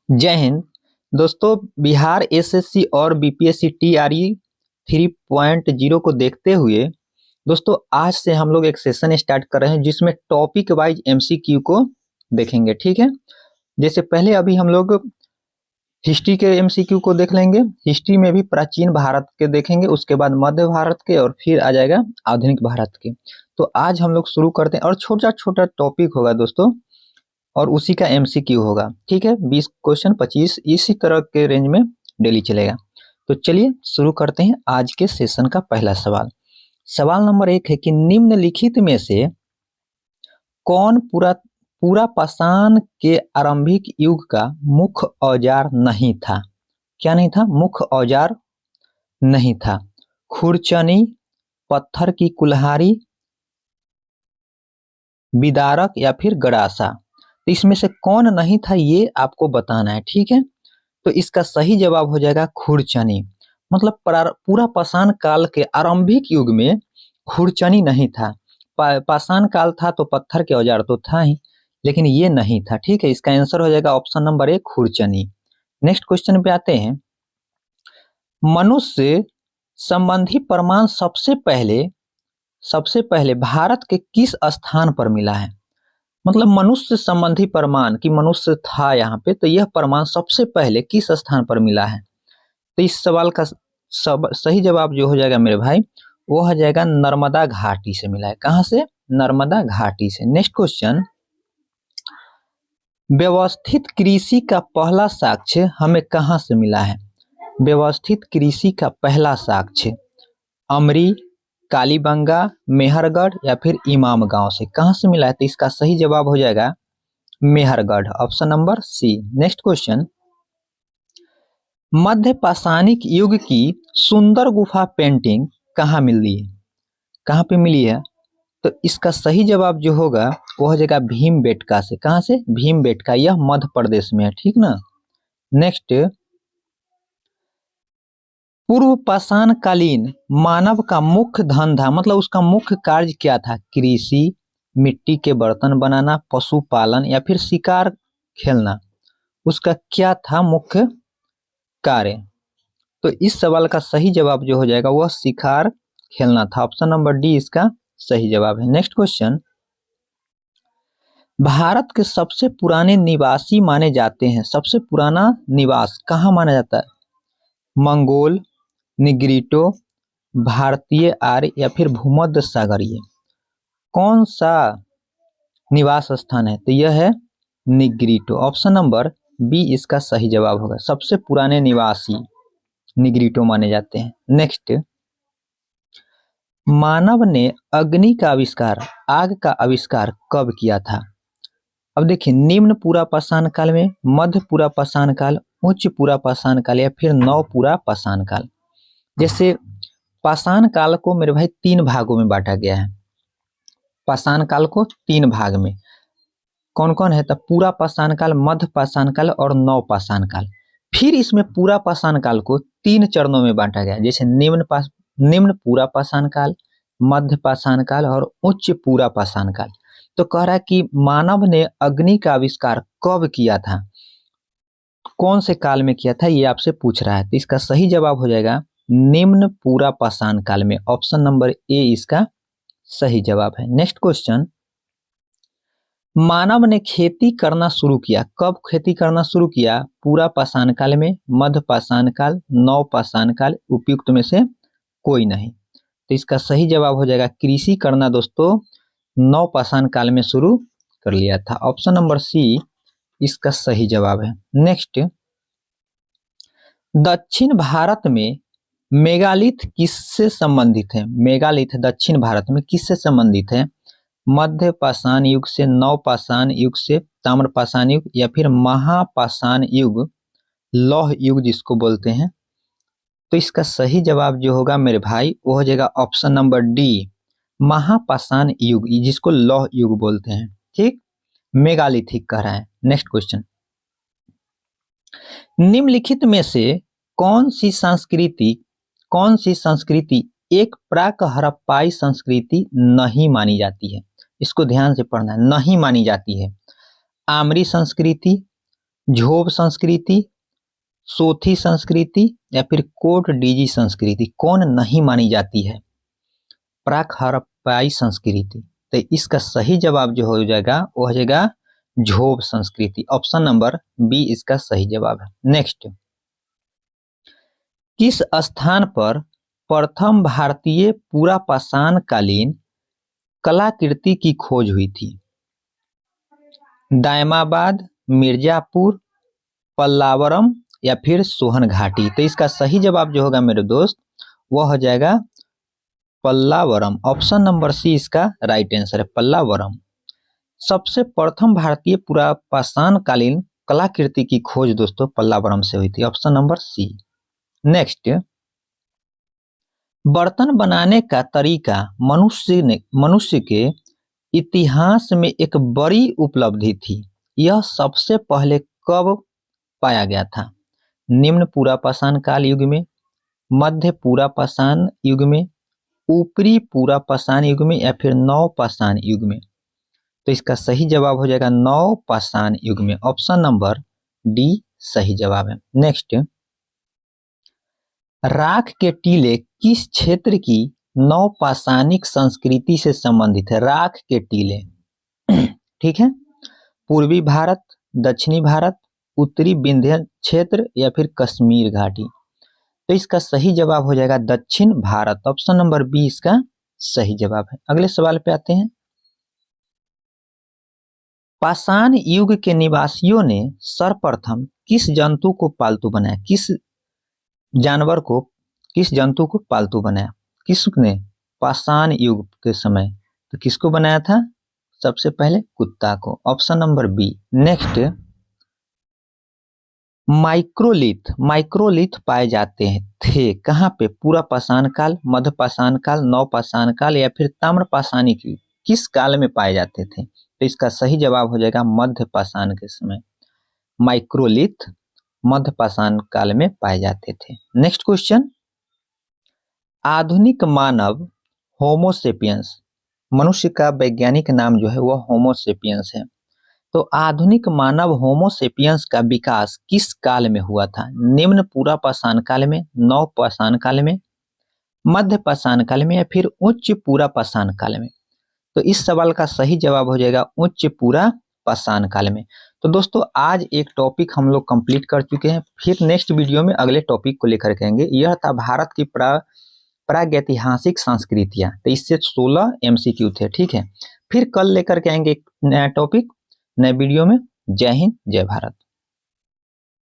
जय हिंद। दोस्तों, बिहार एसएससी और बीपीएससी टीआरई 3.0 को देखते हुए दोस्तों आज से हम लोग एक सेशन स्टार्ट कर रहे हैं जिसमें टॉपिक वाइज एमसीक्यू को देखेंगे। ठीक है, जैसे पहले अभी हम लोग हिस्ट्री के एमसीक्यू को देख लेंगे। हिस्ट्री में भी प्राचीन भारत के देखेंगे, उसके बाद मध्य भारत के और फिर आ जाएगा आधुनिक भारत के। तो आज हम लोग शुरू करते हैं और छोटा छोटा टॉपिक होगा दोस्तों और उसी का एमसीक्यू होगा। ठीक है, 20 क्वेश्चन 25 इसी तरह के रेंज में डेली चलेगा। तो चलिए शुरू करते हैं आज के सेशन का पहला सवाल। सवाल नंबर 1 है कि निम्नलिखित में से कौन पूरा पाषाण के आरंभिक युग का मुख्य औजार नहीं था? क्या नहीं था? मुख्य औजार नहीं था। खुरचनी, पत्थर की कुल्हाड़ी, विदारक या फिर गड़ासा। तो इसमें से कौन नहीं था ये आपको बताना है। ठीक है, तो इसका सही जवाब हो जाएगा खुरचनी। मतलब पूरा पाषाण काल के आरंभिक युग में खुरचनी नहीं था। पाषाण काल था तो पत्थर के औजार तो था ही, लेकिन ये नहीं था। ठीक है, इसका आंसर हो जाएगा ऑप्शन नंबर 1 खुरचनी। नेक्स्ट क्वेश्चन पे आते हैं। मनुष्य संबंधी प्रमाण सबसे पहले भारत के किस स्थान पर मिला है? मतलब मनुष्य संबंधी प्रमाण कि मनुष्य था यहाँ पे, तो यह प्रमाण सबसे पहले किस स्थान पर मिला है? तो इस सवाल का सही जवाब जो हो जाएगा मेरे भाई, वो हो जाएगा नर्मदा घाटी से मिला है। कहां से? नर्मदा घाटी से। नेक्स्ट क्वेश्चन, व्यवस्थित कृषि का पहला साक्ष्य हमें कहां से मिला है? व्यवस्थित कृषि का पहला साक्ष्य अमरी, कालीबंगा, मेहरगढ़ या फिर इमाम गांव से कहां से मिला है? तो इसका सही जवाब हो जाएगा Mehrgarh, option number C. Next question, मध्य पाषाणिक युग की सुंदर गुफा पेंटिंग कहाँ मिली है? कहाँ पे मिली है? तो इसका सही जवाब जो होगा वो हो जाएगा भीमबेटका से। कहाँ से? भीमबेटका, यह मध्य प्रदेश में है। ठीक ना। नेक्स्ट, पूर्व पाषाण कालीन मानव का मुख्य धंधा, मतलब उसका मुख्य कार्य क्या था? कृषि, मिट्टी के बर्तन बनाना, पशुपालन या फिर शिकार खेलना। उसका क्या था मुख्य कार्य? तो इस सवाल का सही जवाब जो हो जाएगा वह शिकार खेलना था। ऑप्शन नंबर डी इसका सही जवाब है। नेक्स्ट क्वेश्चन, भारत के सबसे पुराने निवासी माने जाते हैं, सबसे पुराना निवास कहाँ माना जाता है? मंगोल, निग्रिटो, भारतीय आर्य या फिर भूमध्य सागरीय। कौन सा निवास स्थान है? तो यह है निग्रिटो। ऑप्शन नंबर बी इसका सही जवाब होगा। सबसे पुराने निवासी निग्रिटो माने जाते हैं। नेक्स्ट, मानव ने अग्नि का आविष्कार, आग का आविष्कार कब किया था? अब देखिए, निम्न पूरा पाषाण काल में, मध्य पूरा पाषाण काल, उच्च पूरा पाषाण काल या फिर नव पूरा पाषाण काल। जैसे पाषाण काल को मेरे भाई 3 भागों में बांटा गया है। पाषाण काल को 3 भाग में कौन कौन है? तो पूरा पाषाण काल, मध्य पाषाण काल और नव पाषाण काल। फिर इसमें पूरा पाषाण काल को 3 चरणों में बांटा गया, जैसे निम्न पूरा पाषाण काल, मध्य पाषाण काल और उच्च पूरा पाषाण काल। तो कह रहा है कि मानव ने अग्नि का आविष्कार कब किया था, कौन से काल में किया था, ये आपसे पूछ रहा है। तो इसका सही जवाब हो जाएगा निम्न पूरा पाषाण काल में। ऑप्शन नंबर ए इसका सही जवाब है। नेक्स्ट क्वेश्चन, मानव ने खेती करना शुरू किया, कब खेती करना शुरू किया? पूरा पाषाण काल में, मध्य पाषाण काल, नव पाषाण काल, उपयुक्त में से कोई नहीं। तो इसका सही जवाब हो जाएगा कृषि करना दोस्तों नव पाषाण काल में शुरू कर लिया था। ऑप्शन नंबर सी इसका सही जवाब है। नेक्स्ट, दक्षिण भारत में मेगालिथ किससे संबंधित है? मेगालिथ दक्षिण भारत में किससे संबंधित है? मध्य पाषाण युग से, नव पाषाण युग से, ताम्र पाषाण युग या फिर महापाषाण युग, लौह युग जिसको बोलते हैं। तो इसका सही जवाब जो होगा मेरे भाई वो हो जाएगा ऑप्शन नंबर डी महापाषाण युग, जिसको लौह युग बोलते हैं। ठीक, मेगालिथिक कह रहा है। नेक्स्ट क्वेश्चन, निम्नलिखित में से कौन सी संस्कृति एक प्राक हड़प्पाई संस्कृति नहीं मानी जाती है? इसको ध्यान से पढ़ना है, नहीं मानी जाती है। आमरी संस्कृति, झोब संस्कृति, सोथी संस्कृति या फिर कोट डीजी संस्कृति कौन नहीं मानी जाती है? प्राक हड़प्पाई संस्कृति। तो इसका सही जवाब जो हो जाएगा वो हो जाएगा झोब संस्कृति। ऑप्शन नंबर बी इसका सही जवाब है। नेक्स्ट, किस स्थान पर प्रथम भारतीय पूरा पाषाण कालीन कलाकृति की खोज हुई थी? दायमाबाद, मिर्जापुर, पल्लावरम या फिर सोहन घाटी। तो इसका सही जवाब जो होगा मेरे दोस्त वो हो जाएगा पल्लावरम। ऑप्शन नंबर सी इसका राइट आंसर है, पल्लावरम। सबसे प्रथम भारतीय पूरा पाषाण कालीन कलाकृति की खोज दोस्तों पल्लावरम से हुई थी। Option number C. नेक्स्ट, बर्तन बनाने का तरीका मनुष्य के इतिहास में एक बड़ी उपलब्धि थी। यह सबसे पहले कब पाया गया था? निम्न पूरा पाषाण काल युग में, मध्य पूरा पाषाण युग में, ऊपरी पूरा पाषाण युग में या फिर नव पाषाण युग में। तो इसका सही जवाब हो जाएगा नव पाषाण युग में। ऑप्शन नंबर डी सही जवाब है। नेक्स्ट, राख के टीले किस क्षेत्र की नवपाषाणिक संस्कृति से संबंधित है? राख के टीले ठीक है, पूर्वी भारत, दक्षिणी भारत, उत्तरी विंध्य क्षेत्र या फिर कश्मीर घाटी। तो इसका सही जवाब हो जाएगा दक्षिण भारत। ऑप्शन नंबर बी इसका सही जवाब है। अगले सवाल पे आते हैं। पाषाण युग के निवासियों ने सर्वप्रथम किस जंतु को पालतू बनाया? किस जंतु को पालतू बनाया? किसने? पाषाण युग के समय तो किसको बनाया था? सबसे पहले कुत्ता को। Option number B. Next, microlith पाए जाते थे कहाँ पे? पूरा पाषाण काल, मध्य पाषाण काल, नव पाषाण काल या फिर ताम्र पाषाणिक युग, किस काल में पाए जाते थे? तो इसका सही जवाब हो जाएगा मध्य पाषाण के समय। माइक्रोलिथ मध्य पाषाण काल में पाए जाते थे। नेक्स्ट क्वेश्चन, आधुनिक मानव होमोसेपियंस, मनुष्य का वैज्ञानिक नाम जो है वह होमोसेपियंस है। तो आधुनिक मानव होमोसेपियंस का विकास किस काल में हुआ था? निम्न पूरा पाषाण काल में, नव पाषाण काल में, मध्य पाषाण काल में या फिर उच्च पूरा पाषाण काल में? तो इस सवाल का सही जवाब हो जाएगा उच्च पूरा पाषाण काल में। तो दोस्तों आज एक टॉपिक हम लोग कंप्लीट कर चुके हैं। फिर नेक्स्ट वीडियो में अगले टॉपिक को लेकर के आएंगे। यह था भारत की प्रागैतिहासिक संस्कृतियां। तो इससे 16 MCQ थे। ठीक है, फिर कल लेकर के आएंगे एक नया टॉपिक नए वीडियो में। जय हिंद, जय भारत।